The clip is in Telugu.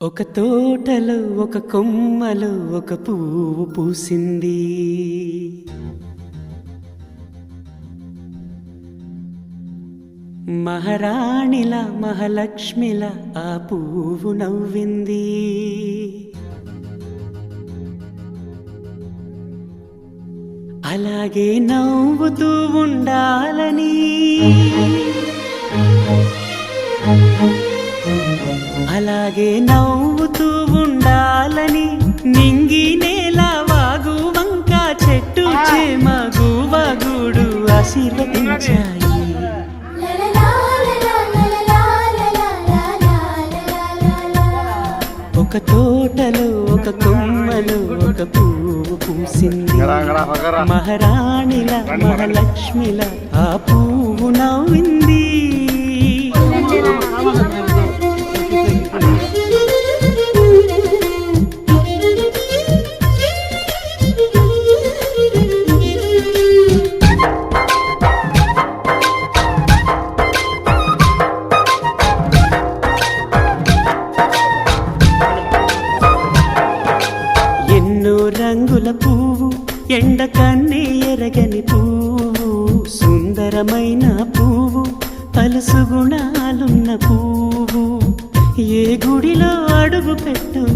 ఒక తోటలో ఒక కొమ్మలో ఒక పువ్వు పూసింది. మహారాణిల మహాలక్ష్మిల ఆ పువ్వు నవ్వింది. అలాగే నవ్వుతూ ఉండాలని, అలాగే నవ్వుతూ ఉండాలని నింగి నేల వాగు వంక చెట్టు చేమ గువగుడు ఆశీర్వదించాయి. ఒక తోటలో ఒక కొమ్మలో ఒక పువ్వు పూసింది. మహారాణిల మహాలక్ష్మిల ఆ పువ్వు నవ్వింది. ఎన్నో రంగుల పువ్వు, ఎండ కన్నే ఎరగని పువ్వు, సుందరమైన పువ్వు, పలుసు గుణాలున్న పువ్వు, ఏ గుడిలో అడుగు పెట్టును